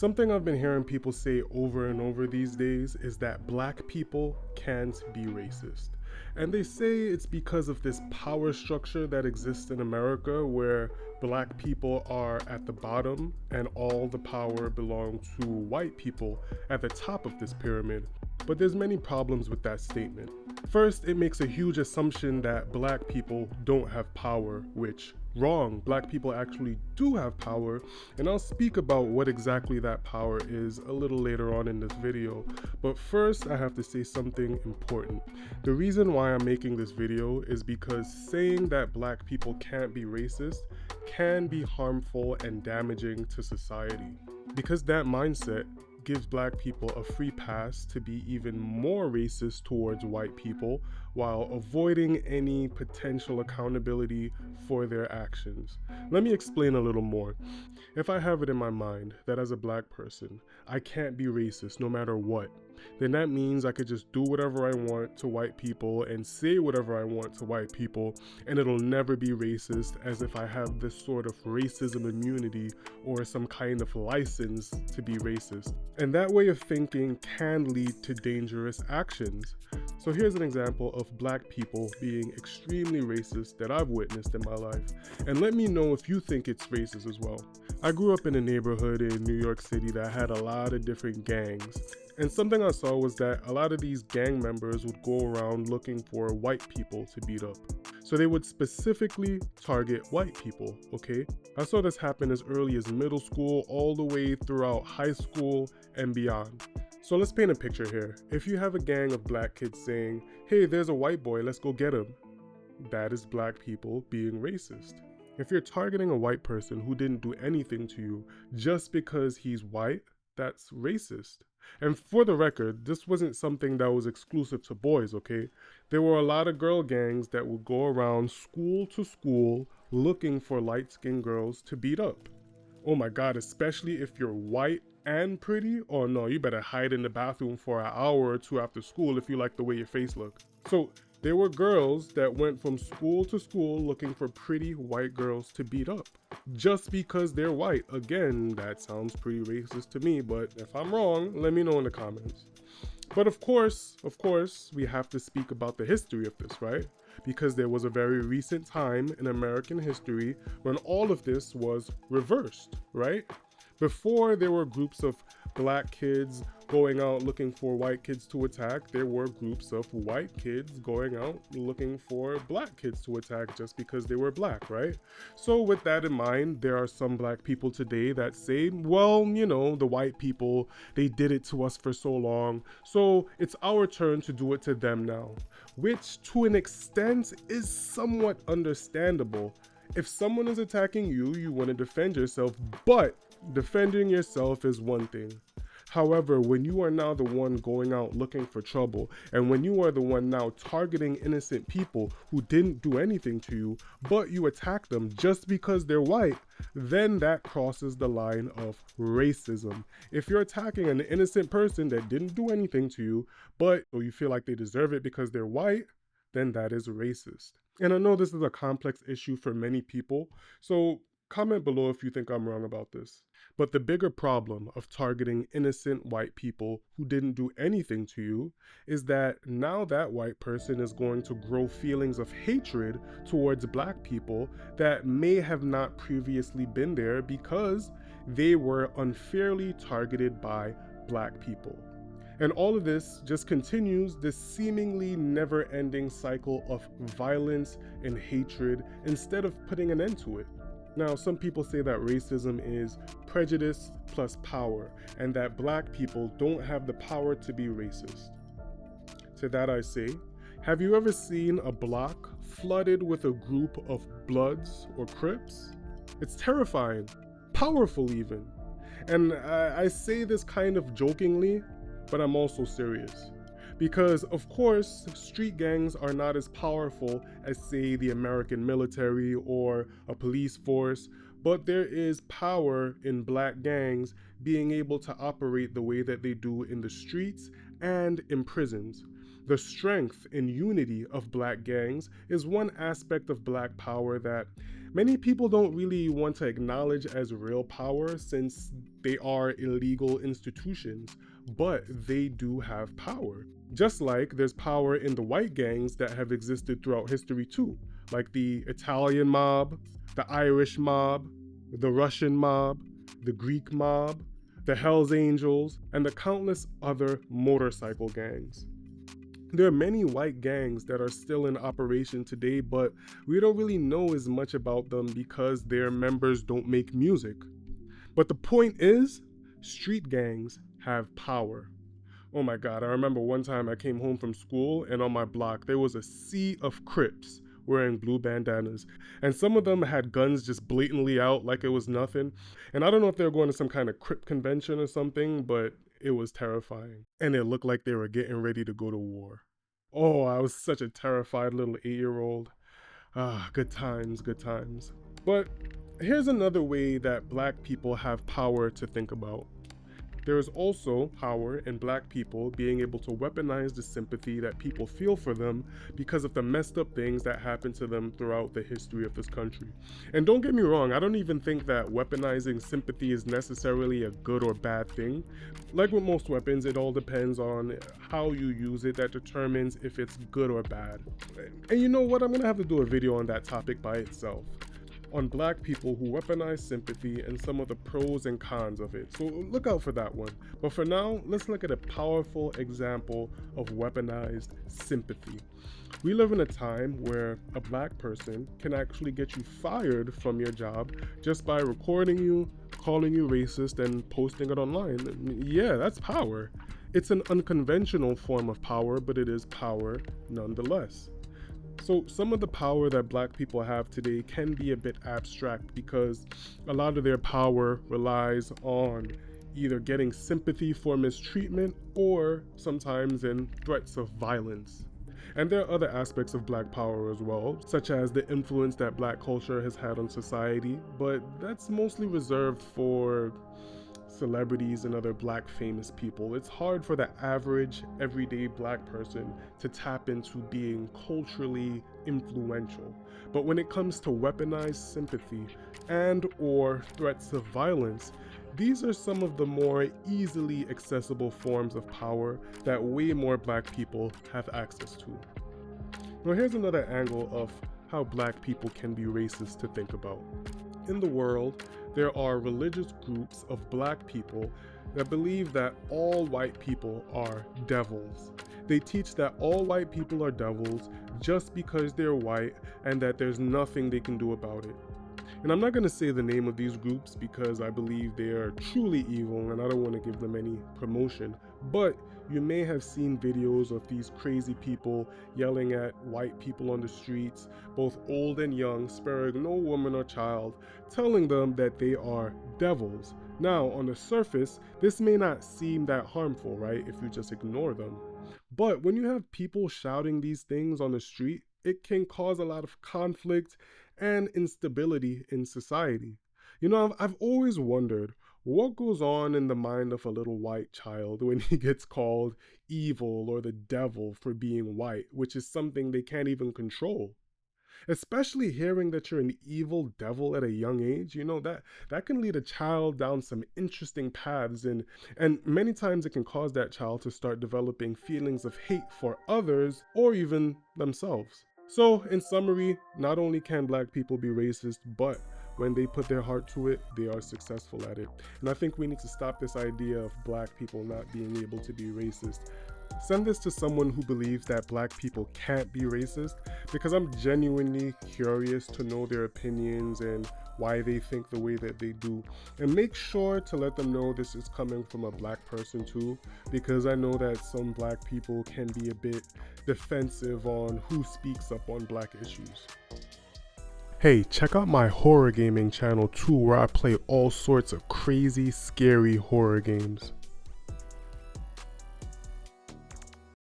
Something I've been hearing people say over and over these days is that black people can't be racist. And they say it's because of this power structure that exists in America where black people are at the bottom and all the power belongs to white people at the top of this pyramid. But there's many problems with that statement. First, it makes a huge assumption that black people don't have power, which wrong. Black people actually do have power, and I'll speak about what exactly that power is a little later on in this video. But first, I have to say something important. The reason why I'm making this video is because saying that black people can't be racist can be harmful and damaging to society. Because that mindset gives black people a free pass to be even more racist towards white people while avoiding any potential accountability for their actions. Let me explain a little more. If I have it in my mind that as a black person, I can't be racist no matter what, then that means I could just do whatever I want to white people and say whatever I want to white people, and it'll never be racist, as if I have this sort of racism immunity or some kind of license to be racist. And that way of thinking can lead to dangerous actions. So here's an example of black people being extremely racist that I've witnessed in my life. And let me know if you think it's racist as well. I grew up in a neighborhood in New York City that had a lot of different gangs. And something I saw was that a lot of these gang members would go around looking for white people to beat up. So they would specifically target white people, okay? I saw this happen as early as middle school all the way throughout high school and beyond. So let's paint a picture here. If you have a gang of black kids saying, "Hey, there's a white boy, let's go get him," that is black people being racist. If you're targeting a white person who didn't do anything to you just because he's white, that's racist. And for the record, this wasn't something that was exclusive to boys, okay? There were a lot of girl gangs that would go around school to school looking for light-skinned girls to beat up. Oh my God, especially if you're white and pretty? Oh no, you better hide in the bathroom for an hour or two after school if you like the way your face look. So there were girls that went from school to school looking for pretty white girls to beat up just because they're white. Again, that sounds pretty racist to me, but if I'm wrong, let me know in the comments. But of course, we have to speak about the history of this, right? Because there was a very recent time in American history when all of this was reversed, right? Before there were groups of black kids going out looking for white kids to attack, there were groups of white kids going out looking for black kids to attack just because they were black, right? So with that in mind, there are some black people today that say, well, you know, the white people, they did it to us for so long, so it's our turn to do it to them now, which to an extent is somewhat understandable. If someone is attacking you, you want to defend yourself, but defending yourself is one thing. However, when you are now the one going out looking for trouble, and when you are the one now targeting innocent people who didn't do anything to you, but you attack them just because they're white, then that crosses the line of racism. If you're attacking an innocent person that didn't do anything to you, but you feel like they deserve it because they're white, then that is racist. And I know this is a complex issue for many people, so comment below if you think I'm wrong about this. But the bigger problem of targeting innocent white people who didn't do anything to you is that now that white person is going to grow feelings of hatred towards black people that may have not previously been there because they were unfairly targeted by black people. And all of this just continues this seemingly never-ending cycle of violence and hatred instead of putting an end to it. Now, some people say that racism is prejudice plus power, and that black people don't have the power to be racist. To that I say, have you ever seen a block flooded with a group of Bloods or Crips? It's terrifying, powerful even. And I say this kind of jokingly, but I'm also serious. Because, of course, street gangs are not as powerful as, say, the American military or a police force, but there is power in black gangs being able to operate the way that they do in the streets and in prisons. The strength and unity of black gangs is one aspect of black power that many people don't really want to acknowledge as real power, since They are illegal institutions, but they do have power. Just like there's power in the white gangs that have existed throughout history too, like the Italian mob, the Irish mob, the Russian mob, the Greek mob, the Hells Angels, and the countless other motorcycle gangs. There are many white gangs that are still in operation today, but we don't really know as much about them because their members don't make music. But the point is, street gangs have power. Oh my God, I remember one time I came home from school and on my block there was a sea of Crips wearing blue bandanas. And some of them had guns just blatantly out like it was nothing. And I don't know if they were going to some kind of Crip convention or something, but it was terrifying. And it looked like they were getting ready to go to war. Oh, I was such a terrified little 8-year-old. Ah, good times, good times. But here's another way that black people have power to think about. There is also power in black people being able to weaponize the sympathy that people feel for them because of the messed up things that happen to them throughout the history of this country. And don't get me wrong, I don't even think that weaponizing sympathy is necessarily a good or bad thing. Like with most weapons, it all depends on how you use it that determines if it's good or bad. And you know what? I'm gonna have to do a video on that topic by itself, on black people who weaponize sympathy and some of the pros and cons of it. So look out for that one. But for now, let's look at a powerful example of weaponized sympathy. We live in a time where a black person can actually get you fired from your job just by recording you, calling you racist, and posting it online. Yeah, that's power. It's an unconventional form of power, but it is power nonetheless. So some of the power that black people have today can be a bit abstract because a lot of their power relies on either getting sympathy for mistreatment or sometimes in threats of violence. And there are other aspects of black power as well, such as the influence that black culture has had on society, but that's mostly reserved for celebrities and other black famous people. It's hard for the average everyday black person to tap into being culturally influential. But when it comes to weaponized sympathy and or threats of violence, these are some of the more easily accessible forms of power that way more black people have access to. Now here's another angle of how black people can be racist to think about. In the world, there are religious groups of black people that believe that all white people are devils. They teach that all white people are devils just because they're white and that there's nothing they can do about it. And I'm not going to say the name of these groups because I believe they are truly evil and I don't want to give them any promotion, but you may have seen videos of these crazy people yelling at white people on the streets, both old and young, sparing no woman or child, telling them that they are devils. Now, on the surface, this may not seem that harmful, right, if you just ignore them. But when you have people shouting these things on the street, it can cause a lot of conflict and instability in society. You know, I've always wondered what goes on in the mind of a little white child when he gets called evil or the devil for being white, which is something they can't even control. Especially hearing that you're an evil devil at a young age, you know, that can lead a child down some interesting paths, and many times it can cause that child to start developing feelings of hate for others or even themselves. So in summary, not only can black people be racist, but when they put their heart to it, they are successful at it. And I think we need to stop this idea of black people not being able to be racist. Send this to someone who believes that black people can't be racist, because I'm genuinely curious to know their opinions and why they think the way that they do. And make sure to let them know this is coming from a black person too, because I know that some black people can be a bit defensive on who speaks up on black issues. Hey, check out my horror gaming channel too, where I play all sorts of crazy, scary horror games.